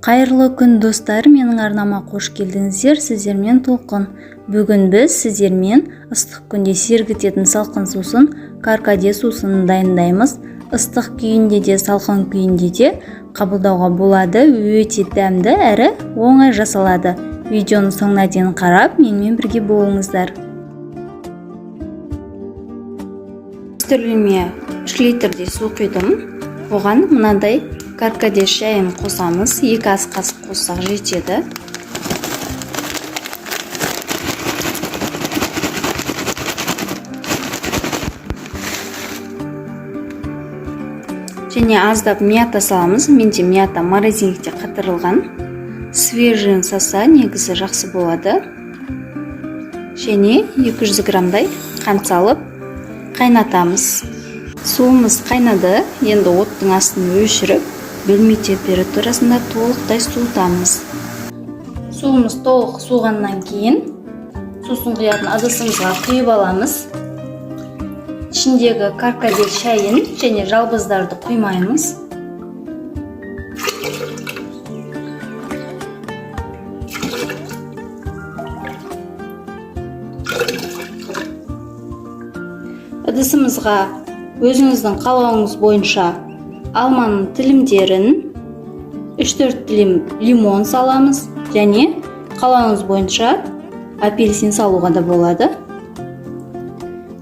Қайырлы күн достар, менің арнама қош келдіңіздер. Сіздермен Толқын. Бүгін біз сіздермен ыстық күнде сергітетін салқын сусын, каркаде сусынын дайындаймыз. Ыстық күйінде де, салқын күйінде де қабылдауға болады. Өте дәмді әрі оңай жасалады. Видеоны соңына дейін қарап, менімен бірге болыңыздар. Үстеліме 3 литрдей су құйдым. Оған мынандай каркаде шайын қосамыз. 2 ас қасық қоссақ жетеді. Және аздап мята саламыз. Менде мята морозилькте қатырылған. Свежийін саса негізі жақсы болады. Және 200 грамдай қант салып қайнатамыз. Суымыз қайнады. Енді оттың астын өшіріп, бөлме температурасында толықтай суытамыз. Суымыз толық суығаннан кейін сусын құятын ыдысымызға құйып аламыз. Ішіндегі каркаде шайын және жалбыздарды құймаймыз. Ыдысымызға өзіңіздің қалауыңыз бойынша алманың тілімдерін, 3-4 тілім лимон саламыз, және қалауыңыз бойынша апельсин салуға да болады.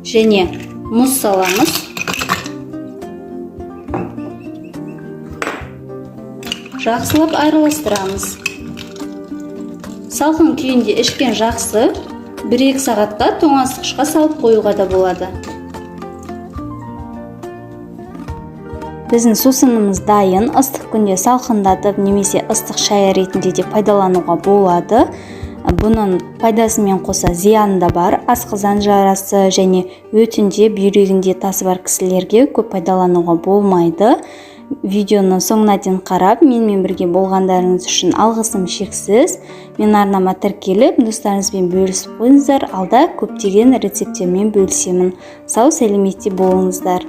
Және мұз саламыз. Жақсылап араластырамыз. Салқын күйінде ішкен жақсы, 1-2 сағатқа тоңазытқышқа салып қоюға да болады. Біздің сусынымыз дайын. Ыстық күнде салқындатып немесе ыстық шай ретінде де пайдалануға болады. Бұның пайдасымен қоса зияны да бар. Асқазан жарасы және өтінде, бүйрегінде тасы бар кісілерге көп пайдалануға болмайды. Видеоны соңына дейін қарап, менімен бірге болғандарыңыз үшін алғысым шексіз. Мен арнама тіркеліп, достарыңызбен бөлісіп қойыңыздар. Алда көптеген рецепттермен бөлісемін. Сау сәлеметте болыңыздар.